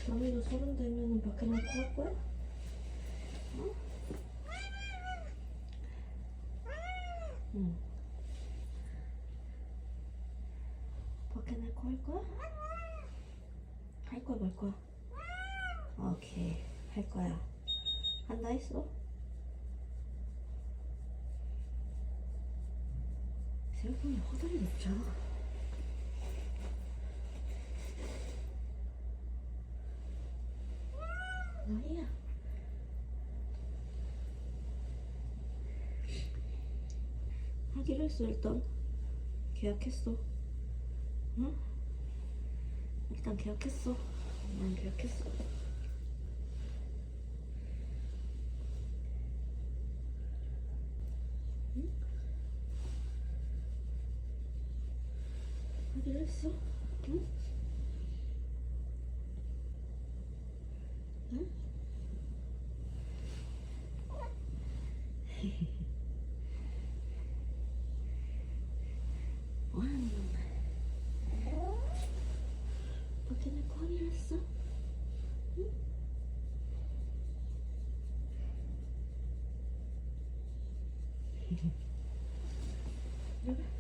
남이도 30 되면은 밖에 나고 할 거야? 어? 응. 밖에 나고 할 거야? 할 거야 말 거야? 오케이, 할 거야. 한다 했어? 생각보다 화장이 높잖아. 나이야. 하기로 했어. 일단 계약했어. 응? 일단 계약했어. 난 계약했어. 응? 하기로 했어. 응? 응? 완. 밖에 내거 하기로 했어. 응? 그래?